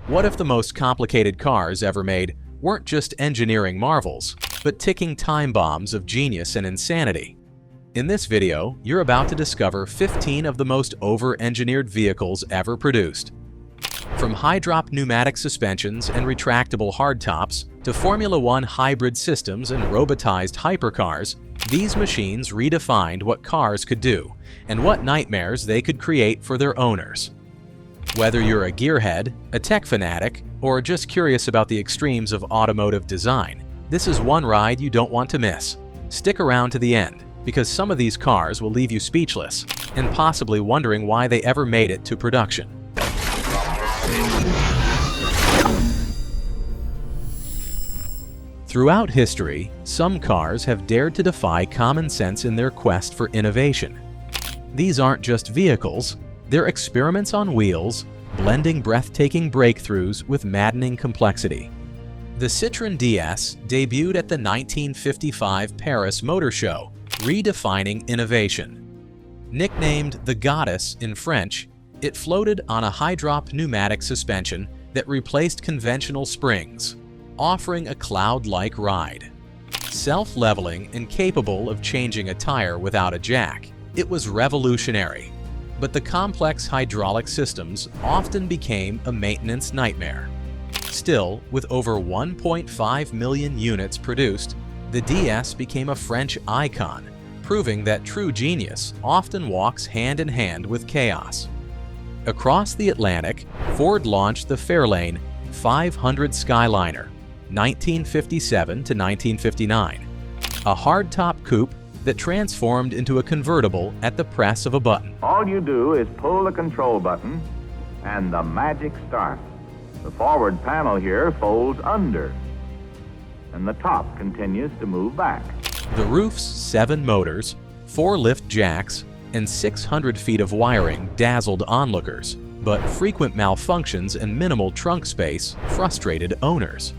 What if the most complicated cars ever made weren't just engineering marvels, but ticking time bombs of genius and insanity? In this video, you're about to discover 15 of the most over-engineered vehicles ever produced. From high-drop pneumatic suspensions and retractable hardtops to Formula One hybrid systems and robotized hypercars, these machines redefined what cars could do and what nightmares they could create for their owners. Whether you're a gearhead, a tech fanatic, or just curious about the extremes of automotive design, this is one ride you don't want to miss. Stick around to the end, because some of these cars will leave you speechless and possibly wondering why they ever made it to production. Throughout history, some cars have dared to defy common sense in their quest for innovation. These aren't just vehicles, they're experiments on wheels, blending breathtaking breakthroughs with maddening complexity. The Citroën DS debuted at the 1955 Paris Motor Show, redefining innovation. Nicknamed the Goddess in French, it floated on a high-drop pneumatic suspension that replaced conventional springs, offering a cloud-like ride. Self-leveling and capable of changing a tire without a jack, it was revolutionary. But the complex hydraulic systems often became a maintenance nightmare. Still, with over 1.5 million units produced, the DS became a French icon, proving that true genius often walks hand in hand with chaos. Across the Atlantic, Ford launched the Fairlane 500 Skyliner, 1957 to 1959, a hardtop coupe that transformed into a convertible at the press of a button. All you do is pull the control button and the magic starts. The forward panel here folds under and the top continues to move back. The roof's 7 motors, 4 lift jacks, and 600 feet of wiring dazzled onlookers, but frequent malfunctions and minimal trunk space frustrated owners.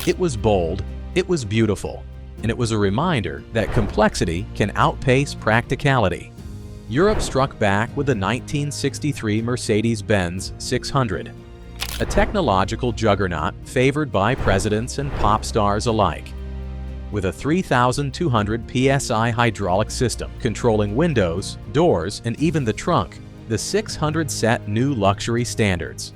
It was bold, it was beautiful, and it was a reminder that complexity can outpace practicality. Europe struck back with the 1963 Mercedes-Benz 600, a technological juggernaut favored by presidents and pop stars alike. With a 3,200 psi hydraulic system controlling windows, doors, and even the trunk, the 600 set new luxury standards.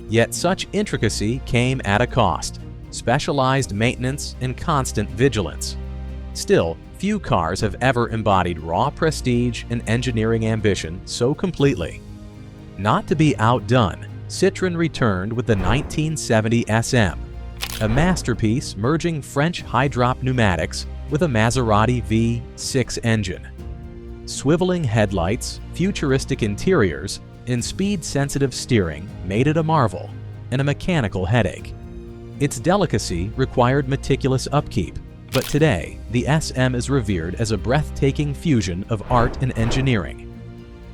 Yet such intricacy came at a cost: specialized maintenance and constant vigilance. Still, few cars have ever embodied raw prestige and engineering ambition so completely. Not to be outdone, Citroën returned with the 1970 SM, a masterpiece merging French high-drop pneumatics with a Maserati V6 engine. Swiveling headlights, futuristic interiors, and speed-sensitive steering made it a marvel and a mechanical headache. Its delicacy required meticulous upkeep, but today, the SM is revered as a breathtaking fusion of art and engineering.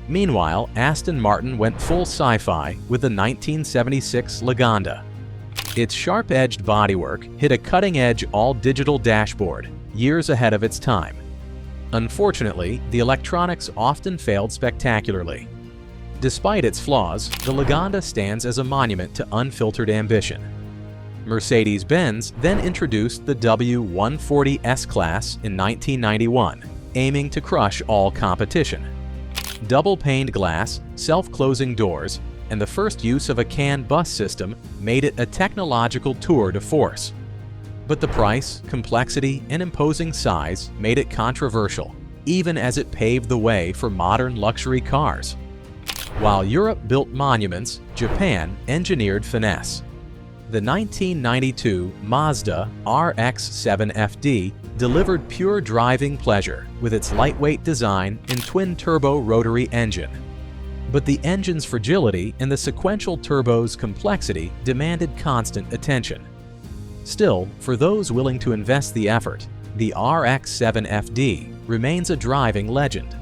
Meanwhile, Aston Martin went full sci-fi with the 1976 Lagonda. Its sharp-edged bodywork hit a cutting-edge all-digital dashboard, years ahead of its time. Unfortunately, the electronics often failed spectacularly. Despite its flaws, the Lagonda stands as a monument to unfiltered ambition. Mercedes-Benz then introduced the W140 S-Class in 1991, aiming to crush all competition. Double-paned glass, self-closing doors, and the first use of a CAN bus system made it a technological tour de force. But the price, complexity, and imposing size made it controversial, even as it paved the way for modern luxury cars. While Europe built monuments, Japan engineered finesse. The 1992 Mazda RX-7 FD delivered pure driving pleasure with its lightweight design and twin-turbo rotary engine. But the engine's fragility and the sequential turbo's complexity demanded constant attention. Still, for those willing to invest the effort, the RX-7 FD remains a driving legend.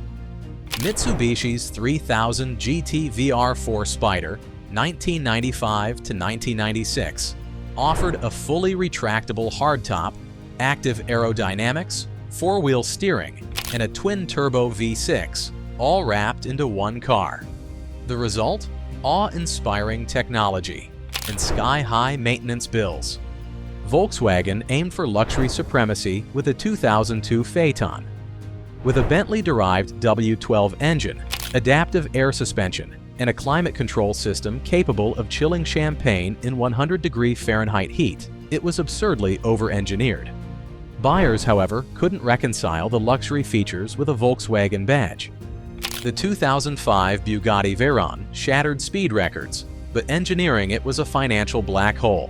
Mitsubishi's 3000 GT VR4 Spider 1995 to 1996, offered a fully retractable hardtop, active aerodynamics, 4-wheel steering, and a twin-turbo V6, all wrapped into one car. The result? Awe-inspiring technology. and sky-high maintenance bills. Volkswagen aimed for luxury supremacy with the 2002 Phaeton. With a Bentley-derived W12 engine, adaptive air suspension, and a climate control system capable of chilling champagne in 100-degree Fahrenheit heat, it was absurdly over-engineered. Buyers, however, couldn't reconcile the luxury features with a Volkswagen badge. The 2005 Bugatti Veyron shattered speed records, but engineering it was a financial black hole.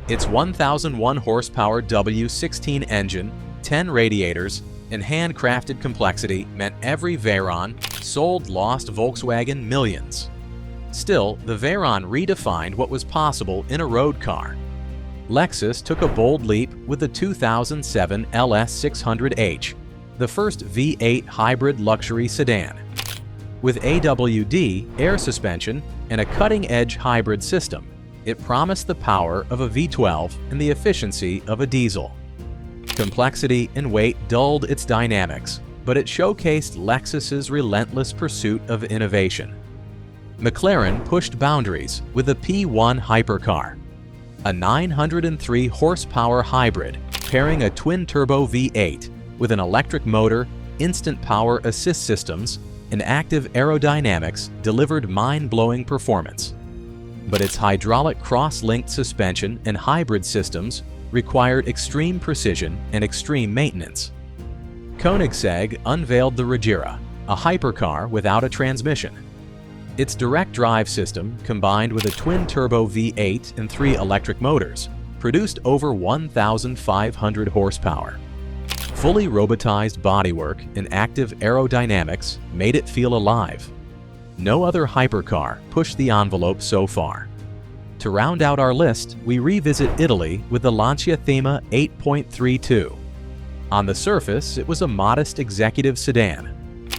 Its 1,001 horsepower W16 engine, 10 radiators, and handcrafted complexity meant every Veyron sold lost Volkswagen millions. Still, the Veyron redefined what was possible in a road car. Lexus took a bold leap with the 2007 LS600H, the first V8 hybrid luxury sedan. With AWD, air suspension, and a cutting-edge hybrid system, it promised the power of a V12 and the efficiency of a diesel. Complexity and weight dulled its dynamics, but it showcased Lexus's relentless pursuit of innovation. McLaren pushed boundaries with the P1 Hypercar, a 903 horsepower hybrid pairing a twin-turbo V8 with an electric motor, instant power assist systems, and active aerodynamics delivered mind-blowing performance. But its hydraulic cross-linked suspension and hybrid systems required extreme precision and extreme maintenance. Koenigsegg unveiled the Regera, a hypercar without a transmission. Its direct drive system, combined with a twin-turbo V8 and 3 electric motors, produced over 1,500 horsepower. Fully robotized bodywork and active aerodynamics made it feel alive. No other hypercar pushed the envelope so far. To round out our list, we revisit Italy with the Lancia Thema 8.32. On the surface, it was a modest executive sedan.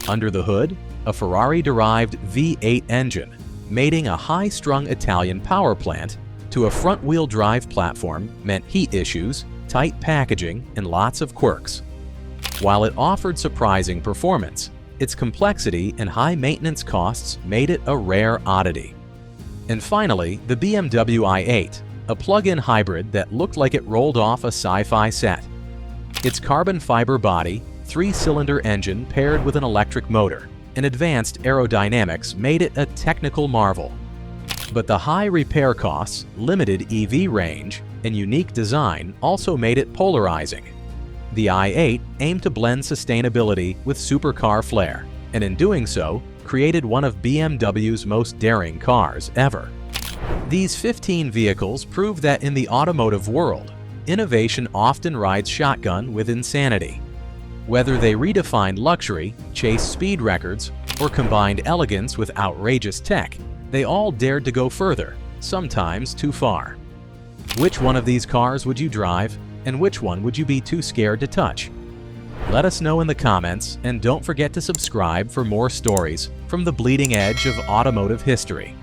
Under the hood, a Ferrari-derived V8 engine, mating a high-strung Italian power plant to a front-wheel drive platform meant heat issues, tight packaging, and lots of quirks. While it offered surprising performance, its complexity and high maintenance costs made it a rare oddity. And finally, the BMW i8, a plug-in hybrid that looked like it rolled off a sci-fi set. Its carbon fiber body, 3-cylinder engine paired with an electric motor, and advanced aerodynamics made it a technical marvel. But the high repair costs, limited EV range, and unique design also made it polarizing. The i8 aimed to blend sustainability with supercar flair, and in doing so, created one of BMW's most daring cars ever. These 15 vehicles prove that in the automotive world, innovation often rides shotgun with insanity. Whether they redefined luxury, chased speed records, or combined elegance with outrageous tech, they all dared to go further, sometimes too far. Which one of these cars would you drive, and which one would you be too scared to touch? Let us know in the comments, and don't forget to subscribe for more stories from the bleeding edge of automotive history.